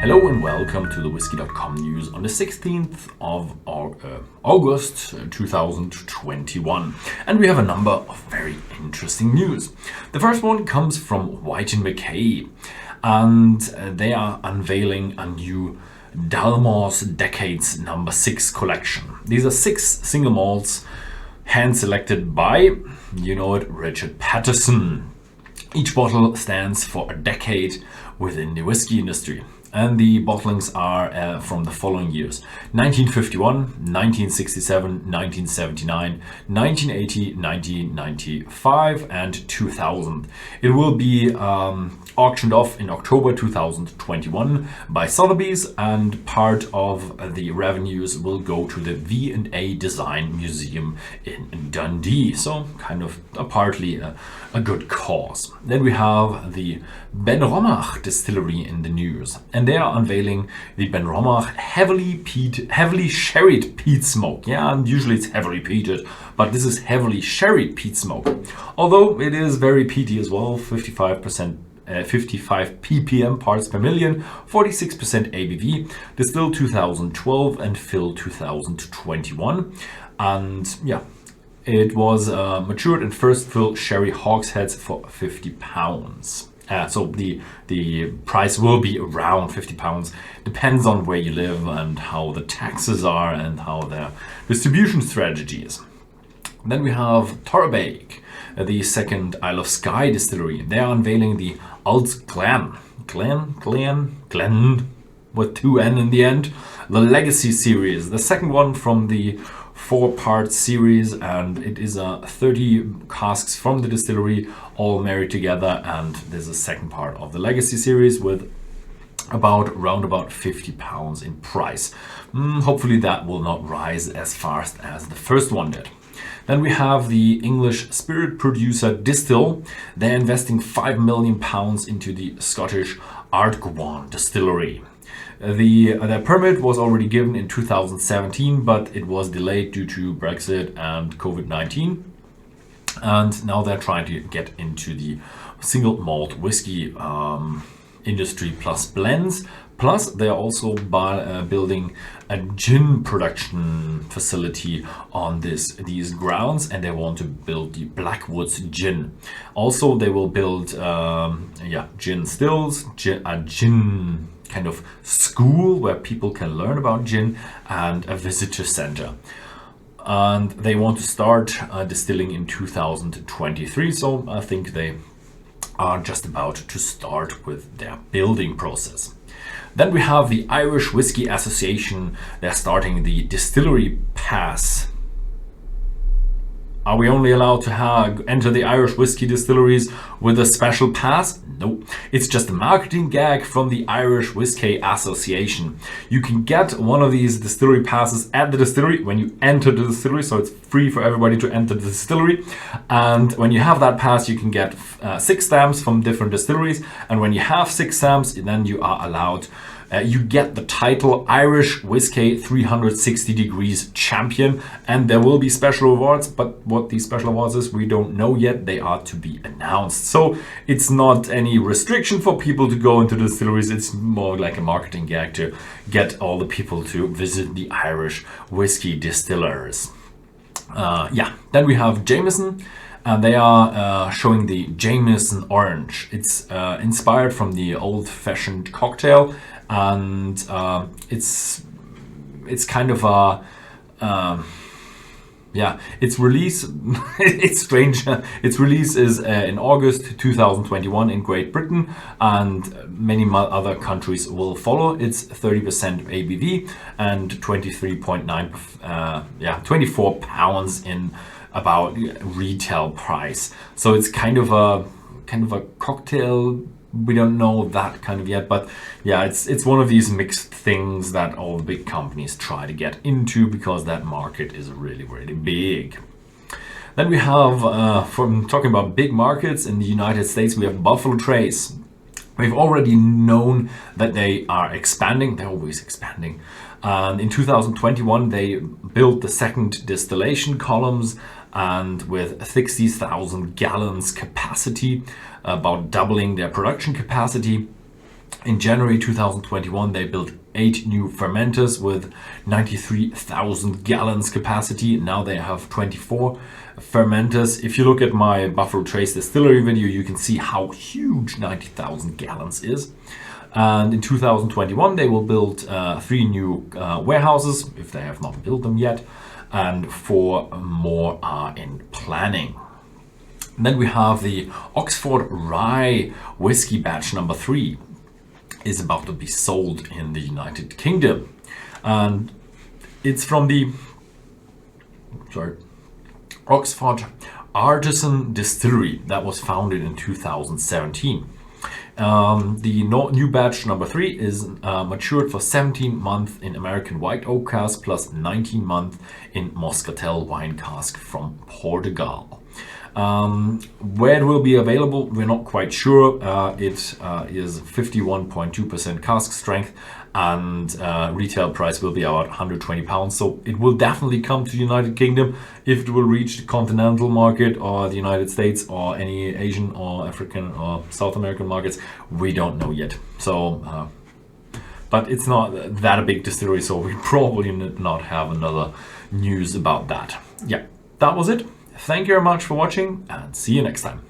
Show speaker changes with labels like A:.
A: Hello and welcome to the Whisky.com news on the 16th of August 2021. And we have a number of very interesting news. The first one comes from Whyte Mackay, and they are unveiling a new Dalmore's Decades No. 6 collection. These are 6 single malts hand-selected by, you know it, Richard Patterson. Each bottle stands for a decade within the whiskey industry. And the bottlings are from the following years: 1951, 1967, 1979, 1980, 1995 and 2000. It will be auctioned off in October 2021 by Sotheby's, and part of the revenues will go to the V&A Design Museum in Dundee. So kind of partly a good cause. Then we have the Benromach Distillery in the news, and they are unveiling the Benromach heavily sherried peat smoke. Yeah, and usually it's heavily peated, but this is heavily sherried peat smoke. Although it is very peaty as well, 55 ppm parts per million, 46% ABV, distilled 2012 and filled 2021. And yeah, it was matured in first fill sherry hogsheads for £50. So the price will be around £50. Depends on where you live and how the taxes are and how their distribution strategy is. Then we have Torabhaig, the second Isle of Skye distillery. They are unveiling the Allt Gleann with 2 N in the end, the Legacy series, the second one from the 4-part series, and it is 30 casks from the distillery all married together, and there's a second part of the Legacy series with around about £50 in price. Hopefully that will not rise as fast as the first one did. Then we have the English spirit producer Distil. They're investing £5 million into the Scottish Ardgowan Distillery. Their permit was already given in 2017, but it was delayed due to Brexit and COVID-19. And now they're trying to get into the single malt whiskey industry plus blends. Plus, they're also building a gin production facility on these grounds, and they want to build the Blackwoods gin. Also, they will build gin stills, a gin kind of school where people can learn about gin, and a visitor center. And they want to start distilling in 2023, so I think they are just about to start with their building process. Then we have the Irish Whisky Association. They're starting the Distillery Pass. Are we only allowed to enter the Irish whiskey distilleries with a special pass? No, it's just a marketing gag from the Irish Whisky Association. You can get one of these distillery passes at the distillery when you enter the distillery, so it's free for everybody to enter the distillery. And when you have that pass, you can get 6 stamps from different distilleries. And when you have 6 stamps, then you are allowed you get the title Irish Whiskey 360 Degrees Champion, and there will be special awards, but what these special awards is, we don't know yet. They are to be announced. So it's not any restriction for people to go into the distilleries. It's more like a marketing gag to get all the people to visit the Irish whiskey distillers. Then we have Jameson. And they are showing the Jameson Orange. It's inspired from the old-fashioned cocktail, and it's kind of a its release it's strange. Its release is in August 2021 in Great Britain, and many other countries will follow. It's 30% ABV and 24 pounds in about retail price. So it's kind of a cocktail. We don't know that kind of yet, but yeah, it's one of these mixed things that all the big companies try to get into because that market is really, really big. Then we have, from talking about big markets in the United States, we have Buffalo Trace. We've already known that they are expanding. They're always expanding. And in 2021, they built the second distillation columns, and with 60,000 gallons capacity, about doubling their production capacity. In January 2021, they built 8 new fermenters with 93,000 gallons capacity. Now they have 24 fermenters. If you look at my Buffalo Trace Distillery video, you can see how huge 90,000 gallons is. And in 2021, they will build 3 new warehouses, if they have not built them yet, and 4 more are in planning. And then we have the Oxford Rye Whisky Batch number 3 is about to be sold in the United Kingdom. And it's from the Oxford Ardgowan Distillery that was founded in 2017. The new batch number 3 is matured for 17 months in American white oak cask plus 19 months in Moscatel wine cask from Portugal. Where it will be available, we're not quite sure. It is 51.2% cask strength, and retail price will be about £120. So it will definitely come to the United Kingdom. If it will reach the continental market or the United States or any Asian or African or South American markets, we don't know yet. So, but it's not that a big distillery, so we probably not have another news about that. Yeah, that was it. Thank you very much for watching, and see you next time.